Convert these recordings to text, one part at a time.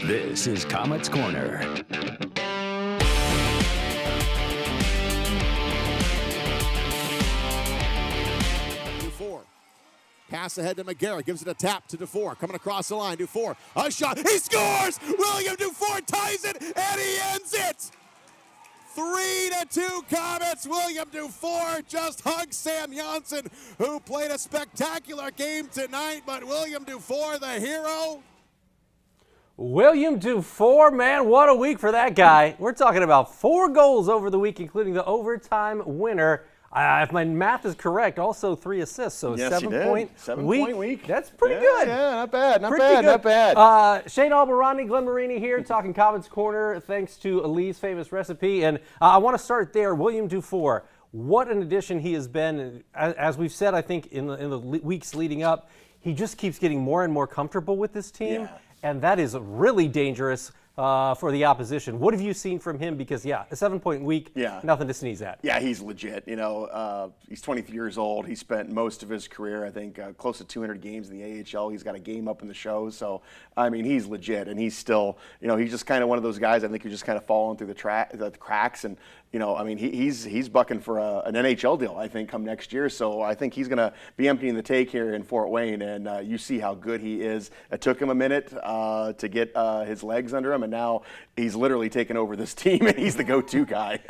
This is Komets Corner. Dufour. Pass ahead to McGarrett. Gives it a tap to Dufour. Coming across the line. Dufour. A shot. He scores! William Dufour ties it, and he ends it! 3-2 Komets. William Dufour just hugged Sam Janssen, who played a spectacular game tonight. But William Dufour, the hero. William Dufour, man, what a week for that guy. We're talking about 4 goals over the week, including the overtime winner. If my math is correct, also 3 assists, so yes, 7-point week. That's pretty good. Yeah, not bad, not Pretty bad. Shane Albahrani, Glenn Marini here, talking Komets Corner, thanks to Lee's famous recipe. And I want to start there. William Dufour, what an addition he has been. As we've said, I think, in the weeks leading up, he just keeps getting more and more comfortable with this team, and that is really dangerous for the opposition. What have you seen from him? Because, a 7-point week, nothing to sneeze at. Yeah, he's legit. You know, he's 23 years old. He spent most of his career, I think, close to 200 games in the AHL. He's got a game up in the show. So, I mean, he's legit. And he's still, he's just kind of one of those guys, I think, who's just kind of falling through the cracks. And, I mean, he's bucking for an NHL deal, I think, come next year. So I think he's going to be emptying the tank here in Fort Wayne. And you see how good he is. It took him a minute to get his legs under him. And now he's literally taken over this team, and he's the go-to guy.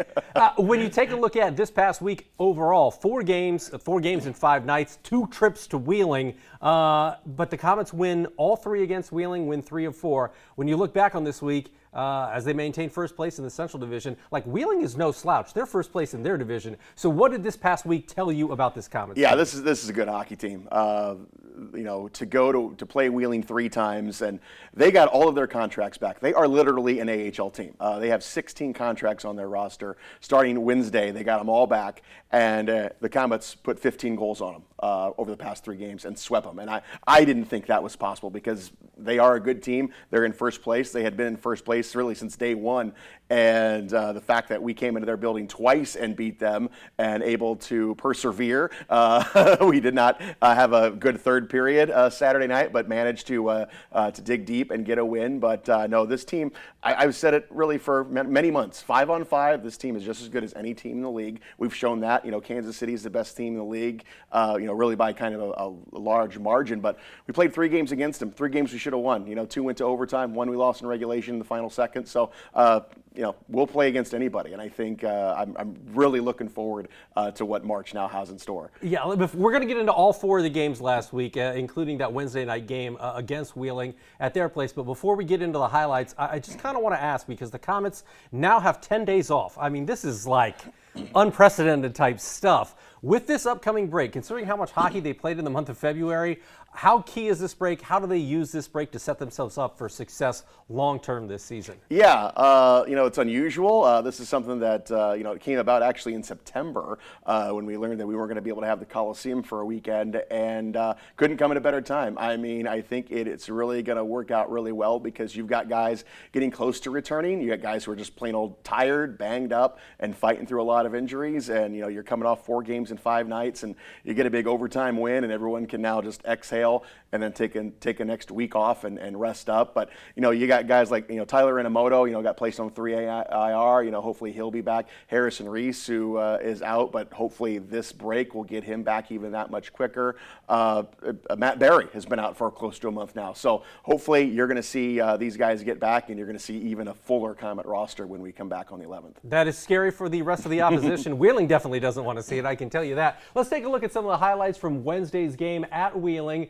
When you take a look at this past week overall, 4 games in 5 nights, 2 trips to Wheeling, but the Komets win all 3 against Wheeling, win 3 of 4. When you look back on this week, as they maintain first place in the Central Division, Wheeling is no slouch. They're first place in their division. So what did this past week tell you about this Komets team? Yeah, this is a good hockey team. To go to play Wheeling 3 times, and they got all of their contracts back. They are literally an AHL team. They have 16 contracts on their roster. Starting Wednesday, they got them all back, and the Komets put 15 goals on them over the past 3 games and swept them. And I didn't think that was possible because they are a good team. They're in first place. They had been in first place really since day one. And the fact that we came into their building twice and beat them and able to persevere. We did not have a good third period Saturday night, but managed to dig deep and get a win. But no, this team, I've said it really for many months. 5-on-5, this team is just as good as any team in the league. We've shown that. Kansas City is the best team in the league, really by kind of a large margin. But we played 3 games against them. 3 games we should have won. 2 went to overtime, 1 we lost in regulation in the final second. So, we'll play against anybody, and I think I'm really looking forward to what March now has in store. Yeah, we're going to get into all 4 of the games last week, including that Wednesday night game against Wheeling at their place. But before we get into the highlights, I just kind of want to ask, because the Komets now have 10 days off. I mean, this is like unprecedented type stuff. With this upcoming break, considering how much hockey they played in the month of February, how key is this break? How do they use this break to set themselves up for success long-term this season? Yeah, it's unusual. This is something that, it came about actually in September when we learned that we weren't going to be able to have the Coliseum for a weekend, and couldn't come at a better time. I mean, I think it's really going to work out really well because you've got guys getting close to returning. You got guys who are just plain old tired, banged up, and fighting through a lot of injuries, and, you're coming off 4 games in 5 nights, and you get a big overtime win, and everyone can now just exhale and then take a next week off and rest up. But you got guys like Tyler Inamoto, got placed on 3 IR. Hopefully he'll be back. Harrison Reese, who is out, but hopefully this break will get him back even that much quicker. Matt Barry has been out for close to a month now, so hopefully you're going to see these guys get back, and you're going to see even a fuller Komet roster when we come back on the 11th. That is scary for the rest of the opposition. Wheeling definitely doesn't want to see it, I can tell you that. Let's take a look at some of the highlights from Wednesday's game at Wheeling.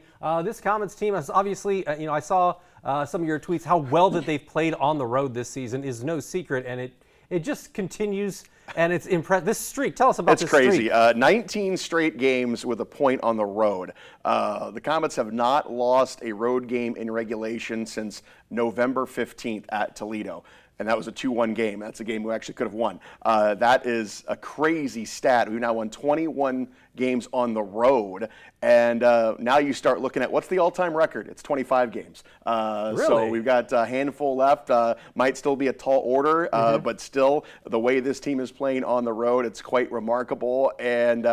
This Komets team has obviously, I saw some of your tweets, how well that they've played on the road this season is no secret, and it just continues, and it's impressive. This streak, tell us about this streak. That's crazy. 19 straight games with a point on the road. The Komets have not lost a road game in regulation since November 15th at Toledo. And that was a 2-1 game. That's a game we actually could have won. That is a crazy stat. We've now won 21 games on the road. And now you start looking at what's the all-time record? It's 25 games. Really? So we've got a handful left. Might still be a tall order, but still, the way this team is playing on the road, it's quite remarkable. And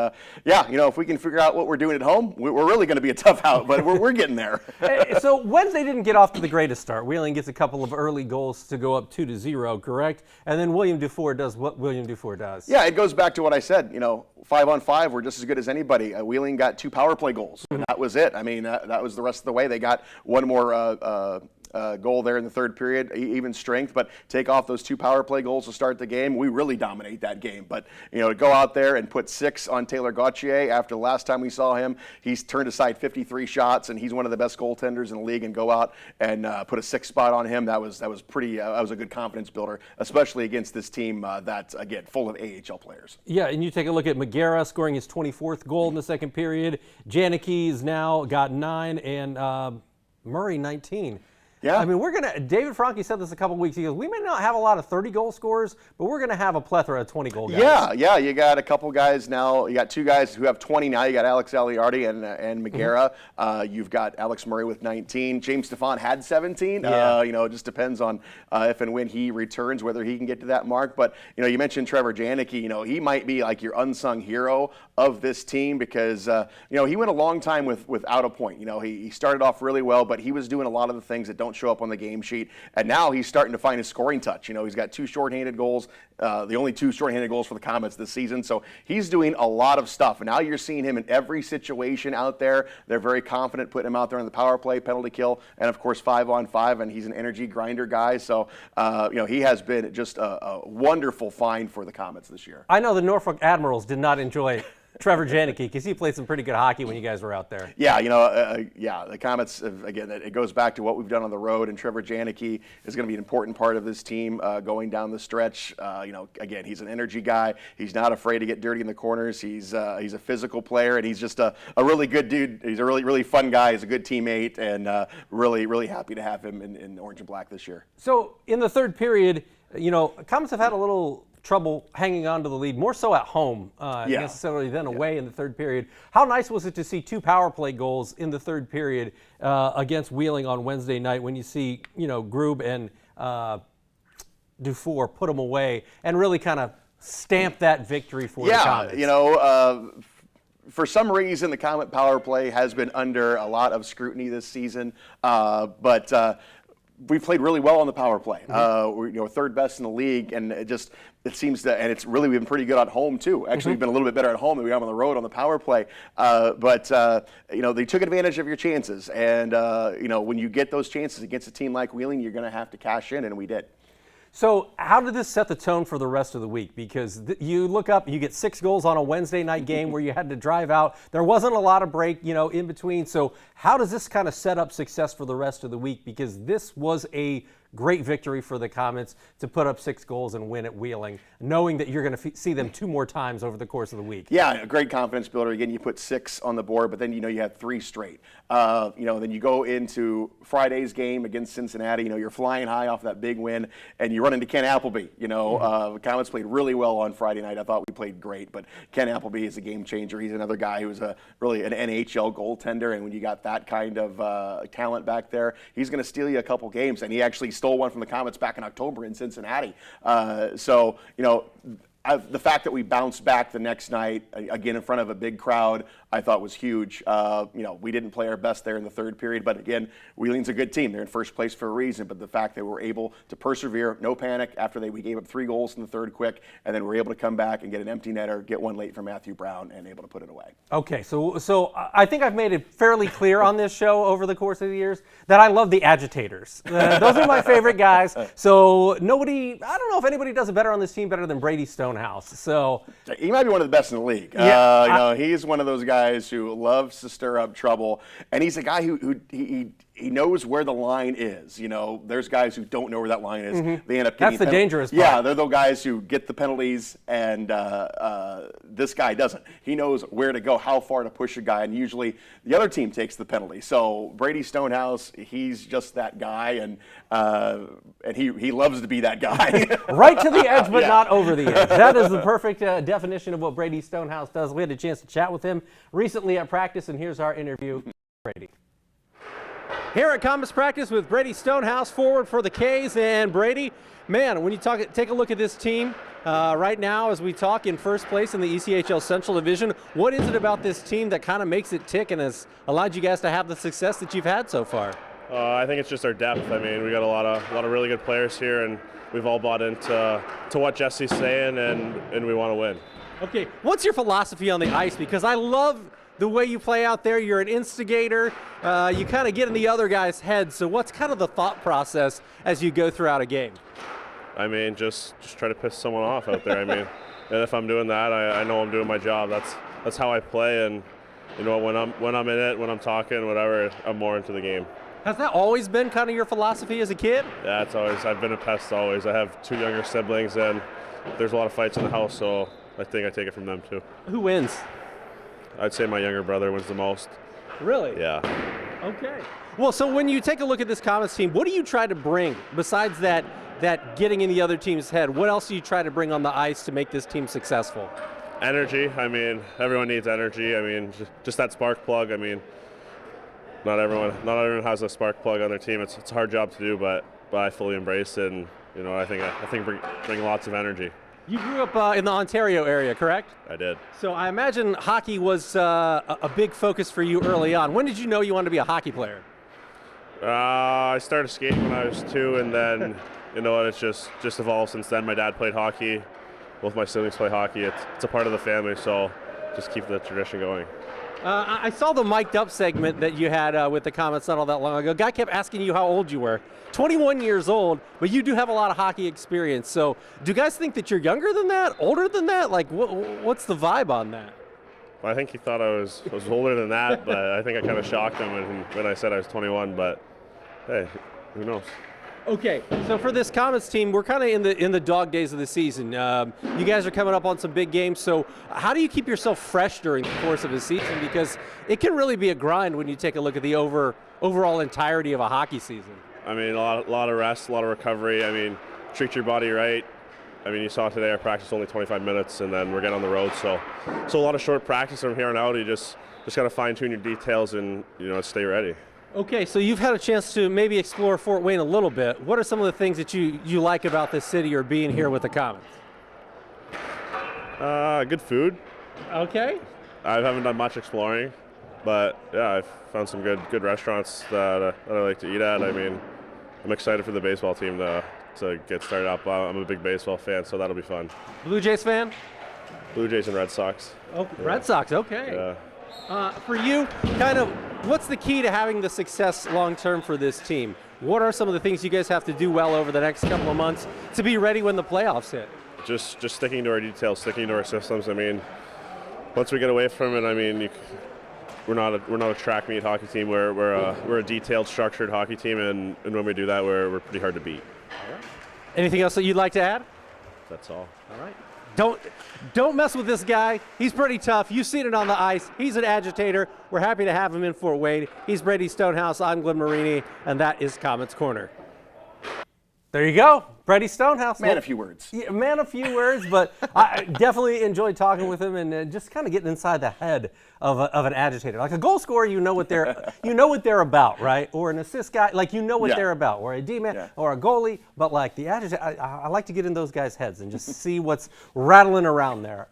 yeah, if we can figure out what we're doing at home, we're really going to be a tough out, but we're getting there. So Wednesday didn't get off to the greatest start. Wheeling gets a couple of early goals to go up 2-0, correct? And then William Dufour does what William Dufour does. Yeah, it goes back to what I said. 5-on-5, we're just as good as anybody. Wheeling got 2 power play goals, and that was it. I mean, that was the rest of the way. They got one more goal there in the third period, even strength, but take off those 2 power play goals to start the game. We really dominate that game. But, to go out there and put 6 on Taylor Gauthier after the last time we saw him, he's turned aside 53 shots, and he's one of the best goaltenders in the league, and go out and put a 6 spot on him. That was pretty, that was a good confidence builder, especially against this team that's, again, full of AHL players. Yeah, and you take a look at McGarrah scoring his 24th goal in the second period. Janicki's now got 9, and Murray 19. Yeah. I mean, David Franke said this a couple weeks. He goes, we may not have a lot of 30-goal scorers, but we're going to have a plethora of 20-goal guys. Yeah. You got a couple guys now. You got 2 guys who have 20 now. You got Alex Aliardi and McGarrah. You've got Alex Murray with 19. James Stefan had 17. Yeah. It just depends on if and when he returns, whether he can get to that mark. But, you mentioned Trevor Janicki. He might be like your unsung hero of this team because, he went a long time without a point. He started off really well, but he was doing a lot of the things that don't show up on the game sheet, and now he's starting to find his scoring touch. He's got 2 shorthanded goals, the only 2 shorthanded goals for the Komets this season, so he's doing a lot of stuff, and now you're seeing him in every situation out there. They're very confident putting him out there on the power play, penalty kill, and of course 5-on-5, and he's an energy grinder guy, so he has been just a wonderful find for the Komets this year. I know the Norfolk Admirals did not enjoy Trevor Janicki, because he played some pretty good hockey when you guys were out there. Yeah, the Komets, again, it goes back to what we've done on the road, and Trevor Janicki is going to be an important part of this team going down the stretch. Again, he's an energy guy. He's not afraid to get dirty in the corners. He's a physical player, and he's just a really good dude. He's a really, really fun guy. He's a good teammate, and really, really happy to have him in orange and black this year. So in the third period, Komets have had a little trouble hanging on to the lead, more so at home necessarily than away in the third period. How nice was it to see 2 power play goals in the third period against Wheeling on Wednesday night when you see, Grube and Dufour put them away and really kind of stamp that victory for the Komets? For some reason, the Komet power play has been under a lot of scrutiny this season, but we played really well on the power play. We're third best in the league, and it seems that, and it's really been pretty good at home too. Actually, we've been a little bit better at home than we have on the road on the power play. But they took advantage of your chances, and when you get those chances against a team like Wheeling, you're going to have to cash in, and we did. So how did this set the tone for the rest of the week? Because you look up, you get 6 goals on a Wednesday night game where you had to drive out. There wasn't a lot of break, in between. So how does this kind of set up success for the rest of the week? Because this was a great victory for the Komets to put up 6 goals and win at Wheeling, knowing that you're going to see them 2 more times over the course of the week. Yeah, a great confidence builder. Again, you put 6 on the board, but then you had 3 straight. Then you go into Friday's game against Cincinnati. You're flying high off that big win, and you run into Ken Appleby. The Komets played really well on Friday night. I thought we played great, but Ken Appleby is a game changer. He's another guy who's really an NHL goaltender, and when you got that kind of talent back there, he's going to steal you a couple games, and he actually stole one from the Komets back in October in Cincinnati. The fact that we bounced back the next night, again in front of a big crowd, I thought was huge. We didn't play our best there in the third period, but again, Wheeling's a good team. They're in first place for a reason, but the fact that we were able to persevere, no panic, after we gave up 3 goals in the third quick, and then we were able to come back and get an empty netter, get one late from Matthew Brown, and able to put it away. Okay, so I think I've made it fairly clear on this show over the course of the years that I love the agitators. Those are my favorite guys. So I don't know if anybody does it better on this team better than Brady Stonehouse. So he might be one of the best in the league. He's one of those guys who loves to stir up trouble, and he's a guy who he knows where the line is. You know, there's guys who don't know where that line is. They end up getting That's the dangerous part. Yeah, they're the guys who get the penalties, and this guy doesn't. He knows where to go, how far to push a guy, and usually the other team takes the penalty. So Brady Stonehouse, he's just that guy, and he loves to be that guy. Right to the edge, but not over the edge. That is the perfect definition of what Brady Stonehouse does. We had a chance to chat with him recently at practice, and here's our interview with Brady. Here at Komets practice with Brady Stonehouse, forward for the K's. And Brady, man, when you take a look at this team right now as we talk, in first place in the ECHL Central Division, what is it about this team that kind of makes it tick and has allowed you guys to have the success that you've had so far? I think it's just our depth. I mean, we got a lot of really good players here, and we've all bought into what Jesse's saying, and we want to win. Okay, what's your philosophy on the ice? Because I love the way you play out there. You're an instigator. You kind of get in the other guy's head. So what's kind of the thought process as you go throughout a game? I mean, just try to piss someone off out there. I mean, and if I'm doing that, I know I'm doing my job. That's how I play. And you know, when I'm in it, when I'm talking, whatever, I'm more into the game. Has that always been kind of your philosophy as a kid? Yeah, it's always. I've been a pest always. I have 2 younger siblings, and there's a lot of fights in the house, so I think I take it from them too. Who wins? I'd say my younger brother wins the most. Really? Yeah. Okay. Well, so when you take a look at this Komets team, what do you try to bring besides that getting in the other team's head? What else do you try to bring on the ice to make this team successful? Energy. I mean, everyone needs energy. I mean, just that spark plug. I mean, not everyone has a spark plug on their team. It's a hard job to do, but I fully embrace it, and you know, I think bring lots of energy. You grew up in the Ontario area, correct? I did. So I imagine hockey was a big focus for you early on. When did you know you wanted to be a hockey player? I started skating when I was 2, and then you know, it's just evolved since then. My dad played hockey. Both my siblings play hockey. It's a part of the family, so just keep the tradition going. I saw the mic'd up segment that you had with the Komets not all that long ago. Guy kept asking you how old you were. 21 years old, but you do have a lot of hockey experience. So do you guys think that you're younger than that, older than that? Like, what's the vibe on that? Well, I think he thought I was older than that, but I think I kind of shocked him when I said I was 21. But hey, who knows? Okay, so for this Komets team, we're kind of in the dog days of the season. You guys are coming up on some big games, so how do you keep yourself fresh during the course of a season? Because it can really be a grind when you take a look at the overall entirety of a hockey season. I mean, a lot of rest, a lot of recovery. I mean, treat your body right. I mean, you saw today our practice only 25 minutes, and then we're getting on the road. So a lot of short practice from here on out. You just got to fine tune your details and stay ready. Okay, so you've had a chance to maybe explore Fort Wayne a little bit. What are some of the things that you like about this city or being here with the Komets? Good food. Okay. I haven't done much exploring, but yeah, I've found some good restaurants that I like to eat at. I mean, I'm excited for the baseball team to get started up. I'm a big baseball fan, so that'll be fun. Blue Jays fan? Blue Jays and Red Sox. Oh, yeah. Red Sox, okay. Yeah. For you, kind of, what's the key to having the success long-term for this team? What are some of the things you guys have to do well over the next couple of months to be ready when the playoffs hit? Just sticking to our details, sticking to our systems. I mean, once we get away from it, I mean, we're not a track meet hockey team. We're a detailed, structured hockey team, and when we do that, we're pretty hard to beat. All right. Anything else that you'd like to add? That's all. All right. Don't mess with this guy. He's pretty tough. You've seen it on the ice. He's an agitator. We're happy to have him in Fort Wayne. He's Brady Stonehouse. I'm Glenn Marini, and that is Komets Corner. There you go. Brady Stonehouse. Man, a few words. Yeah, man, a few words, but I definitely enjoyed talking with him and just kind of getting inside the head of an agitator. Like a goal scorer, you know what they're about, right? Or an assist guy, like you know what they're about. Or a D-man, or a goalie, but like the agitator, I like to get in those guys' heads and just see what's rattling around there.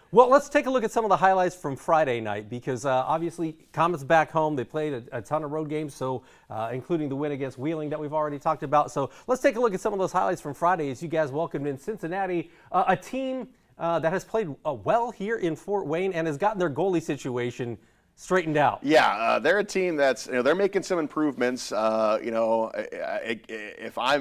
Well, let's take a look at some of the highlights from Friday night because obviously Komets back home. They played a ton of road games, so including the win against Wheeling that we've already talked about. So let's take a look at some of those highlights from Friday as you guys welcomed in Cincinnati, a team that has played well here in Fort Wayne and has gotten their goalie situation straightened out. Yeah, they're a team that's they're making some improvements. If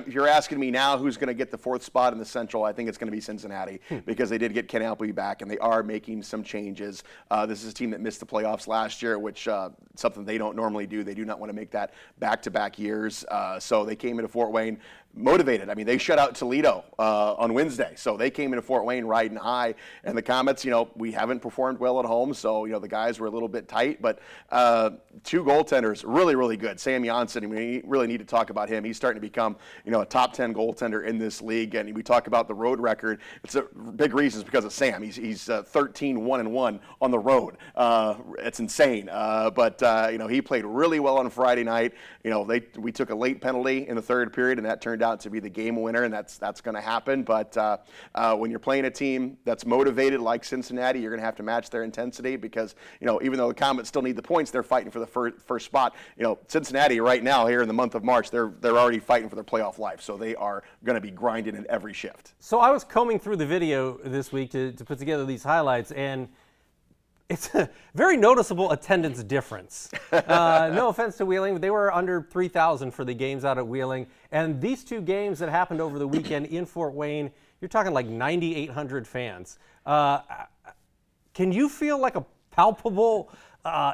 you're asking me now who's going to get the 4th spot in the Central, I think it's going to be Cincinnati because they did get Ken Albahrani back and they are making some changes. This is a team that missed the playoffs last year, which something they don't normally do. They do not want to make that back-to-back years. So they came into Fort Wayne motivated. I mean, they shut out Toledo on Wednesday, so they came into Fort Wayne riding high. And the Komets, we haven't performed well at home, so the guys were a little bit tight. But 2 goaltenders, really, really good. Sam Janssen, we really need to talk about him. He's starting to become, a top 10 goaltender in this league. And we talk about the road record. It's a big reason because of Sam. He's 13-1-1 on the road. It's insane. But he played really well on Friday night. We took a late penalty in the 3rd period, and that turned out to be the game winner, and that's going to happen. But when you're playing a team that's motivated like Cincinnati, you're going to have to match their intensity because even though the Komets still need the points, they're fighting for the first spot. Cincinnati right now here in the month of March, they're already fighting for their playoff life, so they are going to be grinding in every shift. So I was combing through the video this week to put together these highlights, and it's a very noticeable attendance difference. No offense to Wheeling, but they were under 3,000 for the games out at Wheeling. And these 2 games that happened over the weekend in Fort Wayne, you're talking like 9,800 fans. Can you feel like a palpable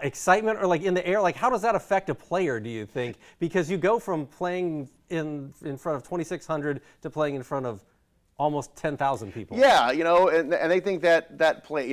excitement or like in the air? Like how does that affect a player, do you think? Because you go from playing in front of 2,600 to playing in front of almost 10,000 people. Yeah, and they think that play,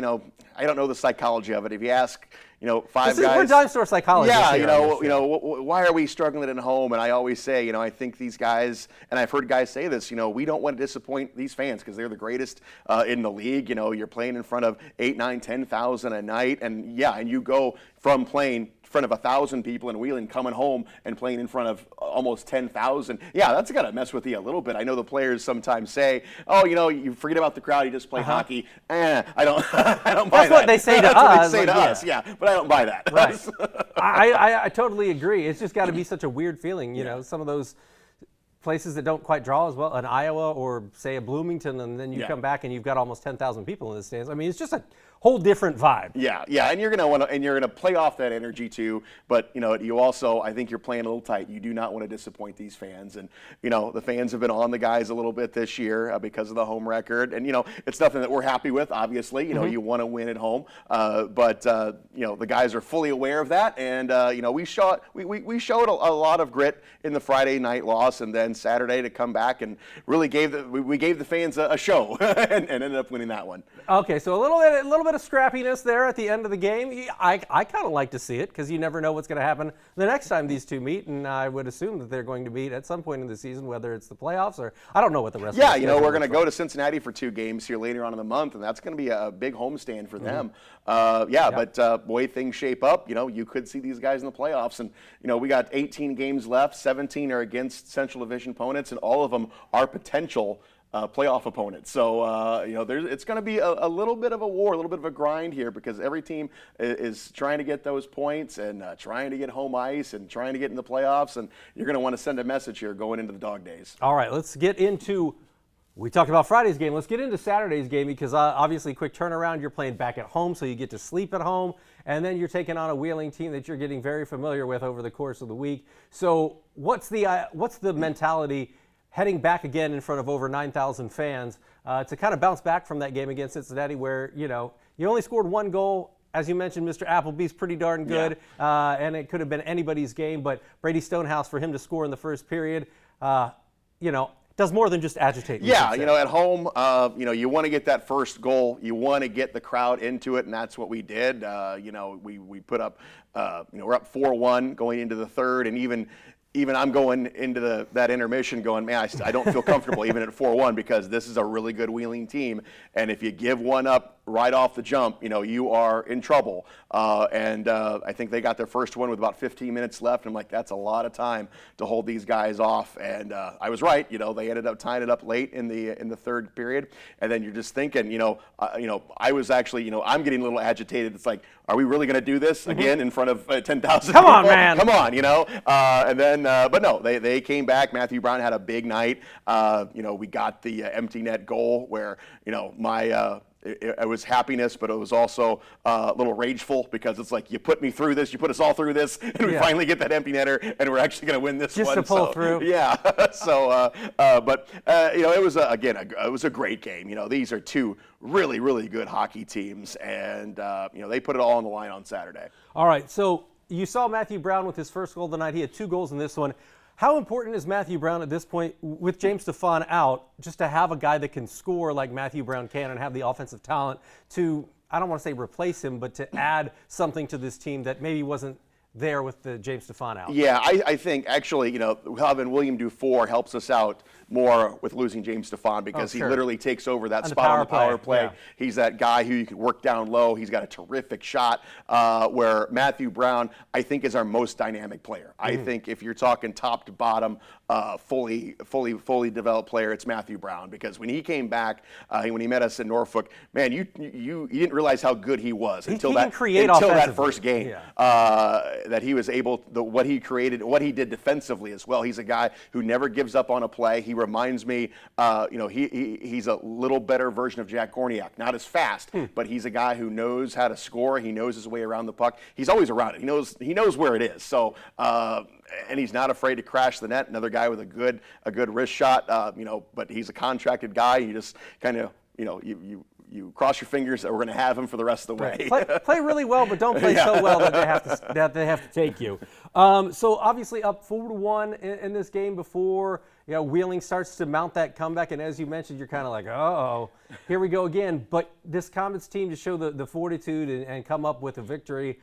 I don't know the psychology of it. If you ask, 5 guys. We're dime store psychologists. Yeah, why are we struggling at home? And I always say, I think these guys, and I've heard guys say this, we don't want to disappoint these fans because they're the greatest in the league. You're playing in front of 8, 9, 10,000 a night. And you go from playing in front of 1,000 people in Wheeling, coming home and playing in front of almost 10,000. Yeah, that's got to mess with you a little bit. I know the players sometimes say, "Oh, you forget about the crowd, you just play hockey." I don't buy that. That's what they say to us. That's what they say to us, yeah. But I don't buy that. Right. I totally agree. It's just got to be such a weird feeling. Some of those places that don't quite draw as well, an Iowa or say a Bloomington, and then you come back and you've got almost 10,000 people in the stands. I mean, it's just a whole different vibe. Yeah, and you're gonna play off that energy too. But you also, I think you're playing a little tight. You do not want to disappoint these fans, and the fans have been on the guys a little bit this year because of the home record, and it's nothing that we're happy with. Obviously, you want to win at home, but the guys are fully aware of that, and we showed a lot of grit in the Friday night loss, and then Saturday to come back and really gave the fans a show and ended up winning that one. Okay, so a little bit of scrappiness there at the end of the game. I kind of like to see it because you never know what's going to happen the next time these 2 meet, and I would assume that they're going to meet at some point in the season, whether it's the playoffs or I don't know what the rest. Yeah, we're going to go to Cincinnati for 2 games here later on in the month, and that's going to be a big homestand for them. But boy, things shape up. You could see these guys in the playoffs, and we got 18 games left. 17 are against Central Division opponents, and all of them are potential playoff opponents. So, it's going to be a little bit of a war, a little bit of a grind here because every team is trying to get those points and trying to get home ice and trying to get in the playoffs. And you're going to want to send a message here going into the dog days. All right, let's get into we talked about Friday's game. Let's get into Saturday's game because obviously quick turnaround. You're playing back at home, so you get to sleep at home. And then you're taking on a Wheeling team that you're getting very familiar with over the course of the week. So what's the mentality heading back again in front of over 9,000 fans to kind of bounce back from that game against Cincinnati where, you only scored 1 goal. As you mentioned, Mr. Appleby's pretty darn good, and it could have been anybody's game. But Brady Stonehouse, for him to score in the first period, does more than just agitate. Yeah, at home, you want to get that first goal. You want to get the crowd into it, and that's what we did. We put up, we're up 4-1 going into the third, and even I'm going into that intermission going, man, I don't feel comfortable even at 4-1 because this is a really good Wheeling team. And if you give one up right off the jump, you are in trouble. I think they got their first one with about 15 minutes left. I'm like, that's a lot of time to hold these guys off. And I was right. They ended up tying it up late in the third period. And then you're just thinking, I was actually, I'm getting a little agitated. It's like, are we really going to do this again in front of 10,000 Come people? on, man. Come on, and then, but no, they came back. Matthew Brown had a big night. We got the empty net goal where, it was happiness, but it was also a little rageful because it's like, you put me through this, you put us all through this, and we finally get that empty netter, and we're actually going to win this just one. To pull through. Yeah. So, it was it was a great game. These are two really, really good hockey teams, and they put it all on the line on Saturday. All right. So you saw Matthew Brown with his first goal of the night. He had 2 goals in this one. How important is Matthew Brown at this point, with James Stephon out, just to have a guy that can score like Matthew Brown can and have the offensive talent to, I don't want to say replace him, but to add something to this team that maybe wasn't there with the James Stephon out? Yeah, I think actually, having William Dufour helps us out more with losing James Stephon because he literally takes over that spot on the power play. Yeah. He's that guy who you can work down low. He's got a terrific shot. Where Matthew Brown, I think, is our most dynamic player. I think if you're talking top to bottom, fully developed player, it's Matthew Brown, because when he came back, when he met us in Norfolk, man, you didn't realize how good he was until that first game. Yeah. That he was able, what he created, what he did defensively as well. He's a guy who never gives up on a play. He reminds me, he's a little better version of Jack Korniak. Not as fast, but he's a guy who knows how to score. He knows his way around the puck. He's always around it. He knows where it is. So, and he's not afraid to crash the net. Another guy with a good wrist shot. But he's a contracted guy. You just kind of, you cross your fingers that we're going to have him for the rest of the way. Play really well, but don't play so well that they have to take you. So obviously up 4-1 in this game before Wheeling starts to mount that comeback, and as you mentioned, you're kind of like, uh-oh, here we go again. But this Komets team to show the fortitude and come up with a victory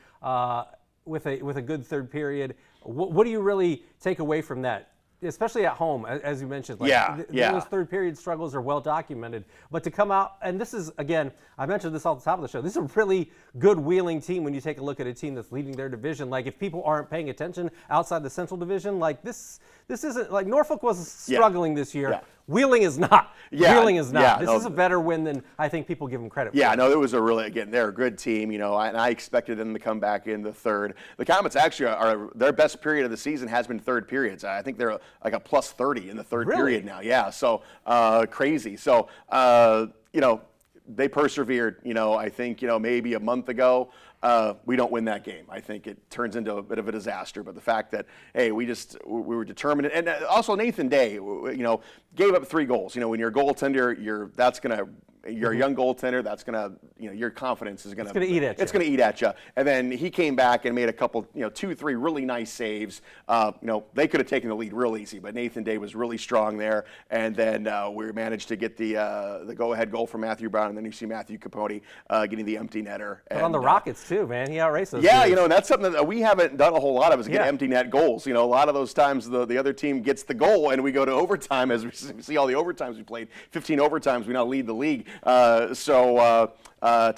with a good third period. What do you really take away from that? Especially at home, as you mentioned. Those third period struggles are well documented. But to come out, and this is, again, I mentioned this off the top of the show, this is a really good Wheeling team when you take a look at a team that's leading their division. Like, if people aren't paying attention outside the Central Division, like this isn't, like, Norfolk was struggling this year. Yeah. Wheeling is not. Wheeling is not. Yeah, this is a better win than I think people give them credit for. Yeah, no, it was a really, again, they're a good team, and I expected them to come back in the third. The Komets actually their best period of the season has been third periods. I think they're like a plus 30 in the third period now. Yeah, so crazy. So, they persevered. I think, maybe a month ago, we don't win that game. I think it turns into a bit of a disaster. But the fact that, hey, we were determined. And also Nathan Day, gave up 3 goals. When you're a goaltender, you're a young goaltender, that's gonna, your confidence is gonna eat at you. It's gonna eat at you. And then he came back and made a couple, 2-3 really nice saves. They could have taken the lead real easy, but Nathan Day was really strong there. And then we managed to get the go-ahead goal from Matthew Brown, and then you see Matthew Capote getting the empty netter. But on the Rockets too, man, he outraced those. Yeah, and that's something that we haven't done a whole lot of, is get empty net goals. A lot of those times the other team gets the goal, and we go to overtime. As we see all the overtimes we played, 15 overtimes, we now lead the league. To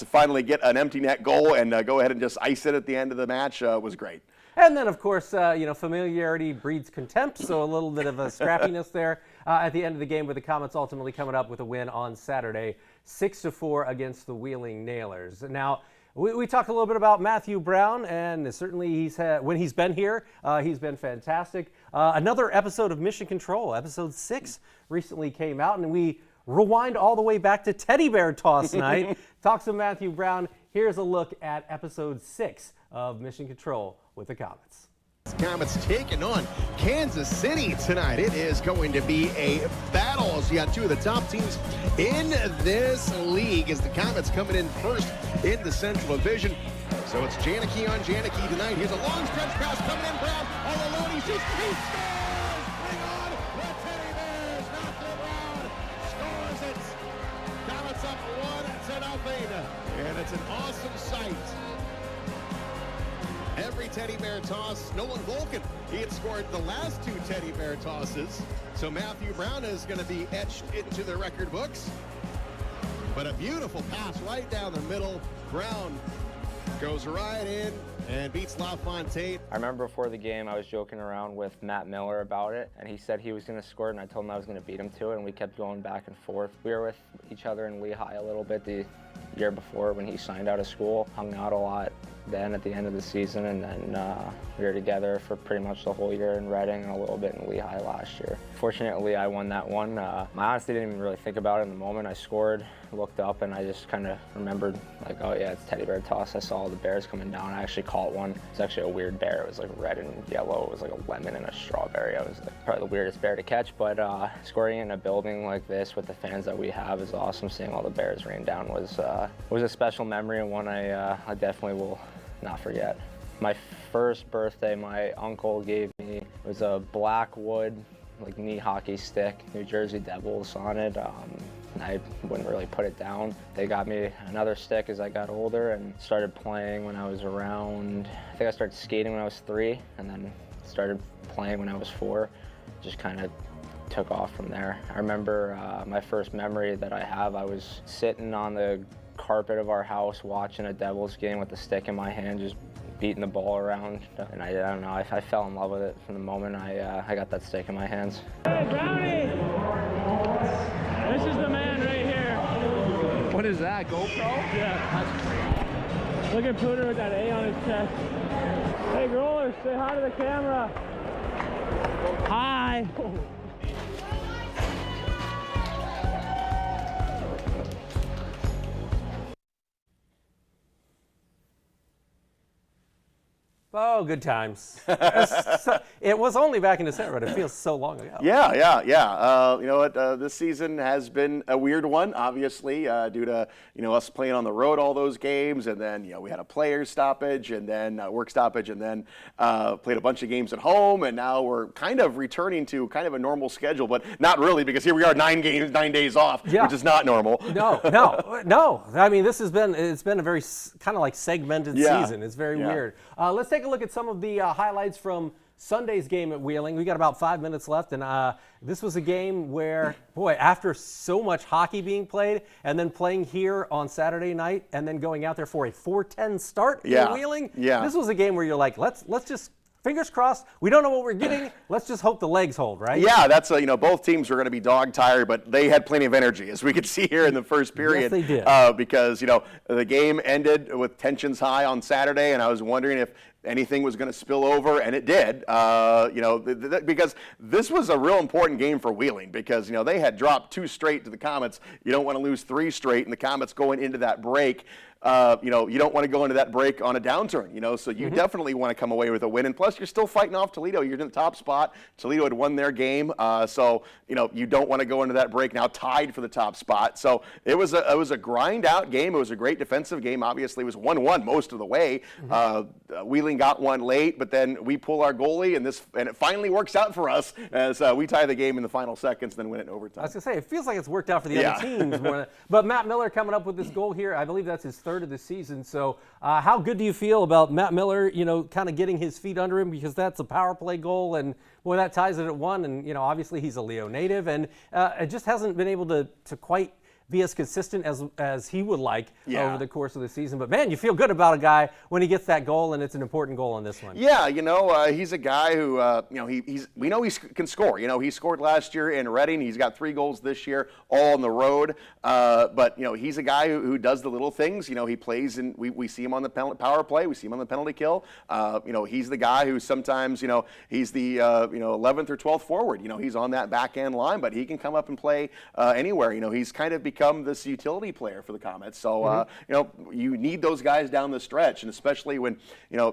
finally get an empty net goal and go ahead and just ice it at the end of the match was great. And then, of course, familiarity breeds contempt, so a little bit of a scrappiness there at the end of the game, but the Komets ultimately coming up with a win on Saturday, 6-4 against the Wheeling Nailers. Now, we talked a little bit about Matthew Brown, and certainly when he's been here, he's been fantastic. Another episode of Mission Control, episode 6, recently came out, and we rewind all the way back to Teddy Bear Toss night. Talks to Matthew Brown. Here's a look at episode 6 of Mission Control with the Komets. Komets taking on Kansas City tonight. It is going to be a battle. So you got 2 of the top teams in this league as the Komets coming in first in the Central Division. So it's Janicki on Janicki tonight. Here's a long stretch pass coming in. Brown all alone. He shoots. He scores! Bring on the Teddy Bears. Matthew Brown scores it. Komets up 1-0. And it's an awesome sight. Every Teddy Bear toss, Nolan Volkin, he had scored the last 2 Teddy Bear tosses. So Matthew Brown is going to be etched into the record books. But a beautiful pass right down the middle. Brown goes right in, and beats LaFontaine. I remember before the game I was joking around with Matt Miller about it, and he said he was going to score it, and I told him I was going to beat him to it, and we kept going back and forth. We were with each other in Lehigh a little bit the year before when he signed out of school, hung out a lot then at the end of the season, and then we were together for pretty much the whole year in Reading and a little bit in Lehigh last year. Fortunately, I won that one. I honestly didn't even really think about it in the moment. I scored, looked up, and I just kind of remembered, like, oh yeah, it's teddy bear toss. I saw all the bears coming down. I actually caught one. It was actually a weird bear. It was like red and yellow. It was like a lemon and a strawberry. It was like probably the weirdest bear to catch, but scoring in a building like this with the fans that we have is awesome. Seeing all the bears rain down was a special memory, and one I definitely will not forget. My first birthday, my uncle gave me, it was a black wood, like knee hockey stick, New Jersey Devils on it. I wouldn't really put it down. They got me another stick as I got older and started playing when I was around, I think I started skating when I was 3 and then started playing when I was 4. Just kind of took off from there. I remember my first memory that I have, I was sitting on the carpet of our house watching a Devils game with the stick in my hand, just beating the ball around, and I don't know, I fell in love with it from the moment I got that stick in my hands. Hey, Brownie! This is the man right here. What is that, GoPro? Yeah. Look at Pooter with that A on his chest. Hey, Growler, say hi to the camera. Hi. Oh, good times. It was only back in December, but it feels so long ago. Yeah. You know what? This season has been a weird one, obviously, due to us playing on the road all those games, and then we had a player stoppage, and then work stoppage, and then played a bunch of games at home, and now we're kind of returning to kind of a normal schedule, but not really, because here we are 9 games, 9 days off, which is not normal. No. I mean, it's been a very kind of like segmented season. It's very weird. Let's take a look at some of the highlights from Sunday's game at Wheeling. We got about 5 minutes left, and this was a game where, boy, after so much hockey being played and then playing here on Saturday night and then going out there for a 4:10 start in Wheeling, this was a game where you're like, let's just, fingers crossed, we don't know what we're getting. Let's just hope the legs hold, right? Yeah, that's both teams were going to be dog tired, but they had plenty of energy, as we could see here in the first period. Yes, they did. Because the game ended with tensions high on Saturday, and I was wondering if anything was going to spill over, and it did. Because this was a real important game for Wheeling, because they had dropped 2 straight to the Komets. You don't want to lose 3 straight, and the Komets going into that break. You don't want to go into that break on a downturn, so you definitely want to come away with a win. And plus, you're still fighting off Toledo. You're in the top spot. Toledo had won their game, so you don't want to go into that break now tied for the top spot. So it was a grind out game. It was a great defensive game. Obviously, it was 1-1 most of the way. Wheeling got one late, but then we pull our goalie, and it finally works out for us as we tie the game in the final seconds, then win it in overtime. I was going to say, it feels like it's worked out for the other teams more but Matt Miller coming up with this goal here, I believe that's his 3rd of the season. So how good do you feel about Matt Miller, kind of getting his feet under him, because that's a power play goal, and boy, that ties it at 1, and obviously he's a Leo native, and it just hasn't been able to quite be as consistent as he would like over the course of the season. But man, you feel good about a guy when he gets that goal, and it's an important goal on this one. Yeah, he's a guy who we know he can score. He scored last year in Reading. He's got 3 goals this year, all on the road. But he's a guy who does the little things. He plays, and we see him on the power play. We see him on the penalty kill. He's the guy who sometimes he's the 11th or 12th forward. He's on that back end line, but he can come up and play anywhere. He's kind of become this utility player for the Komets. So, you need those guys down the stretch, and especially when,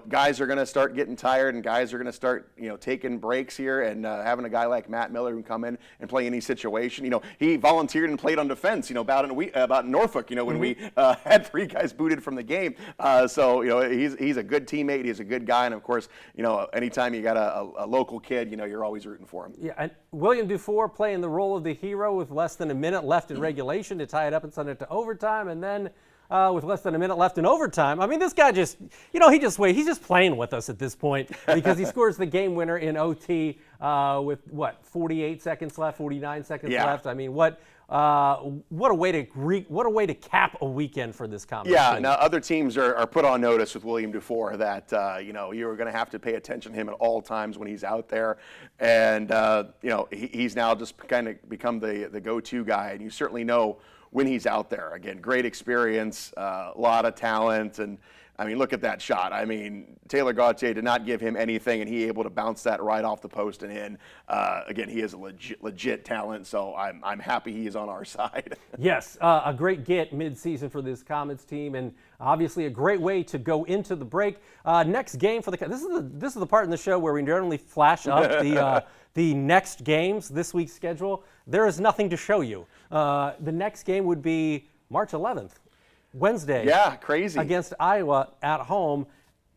guys are going to start getting tired and guys are going to start, taking breaks here, and having a guy like Matt Miller who can come in and play any situation. He volunteered and played on defense, about in Norfolk, when we had 3 guys booted from the game. So, he's a good teammate. He's a good guy. And of course, anytime you got a local kid, you're always rooting for him. Yeah, and William Dufour playing the role of the hero with less than a minute left in regulation to tie it up and send it to overtime. And then with less than a minute left in overtime. I mean, this guy just, he's just playing with us at this point because he scores the game winner in OT with 48 seconds left, 49 seconds left. I mean, what a way to cap a weekend for this Komets team. Now other teams are put on notice with William Dufour that you're going to have to pay attention to him at all times when he's out there, and he's now just kind of become the go-to guy, and you certainly know when he's out there. Again, great experience, a lot of talent, and I mean, look at that shot. I mean, Taylor Gauthier did not give him anything, and he able to bounce that right off the post and in. Again, he is a legit talent, so I'm happy he is on our side. Yes, a great get mid-season for this Komets team, and obviously a great way to go into the break. Next game for this is the part in the show where we generally flash up the next games, this week's schedule. There is nothing to show you. The next game would be March 11th. Wednesday. Yeah, crazy. Against Iowa at home.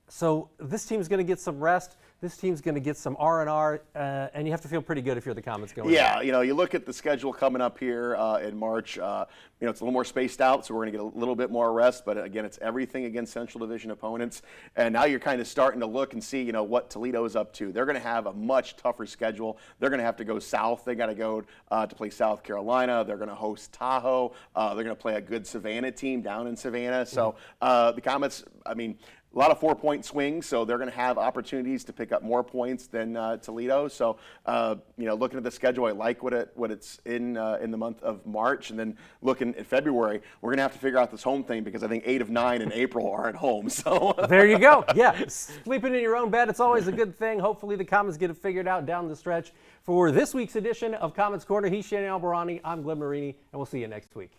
So this team's going to get some rest. This team's going to get some R&R, and you have to feel pretty good if you're the Komets going. Yeah, you look at the schedule coming up here in March. It's a little more spaced out, so we're going to get a little bit more rest. But again, it's everything against Central Division opponents. And now you're kind of starting to look and see, what Toledo is up to. They're going to have a much tougher schedule. They're going to have to go south. They got to go to play South Carolina. They're going to host Tahoe. They're going to play a good Savannah team down in Savannah. So the Komets, a lot of 4-point swings, so they're going to have opportunities to pick up more points than Toledo. So, looking at the schedule, I like what it's in the month of March, and then looking at February, we're going to have to figure out this home thing because I think 8 of 9 in April are at home. So there you go. Yeah, sleeping in your own bed, it's always a good thing. Hopefully, the Komets get it figured out down the stretch. For this week's edition of Komets Corner, he's Shane Albahrani. I'm Glenn Marini, and we'll see you next week.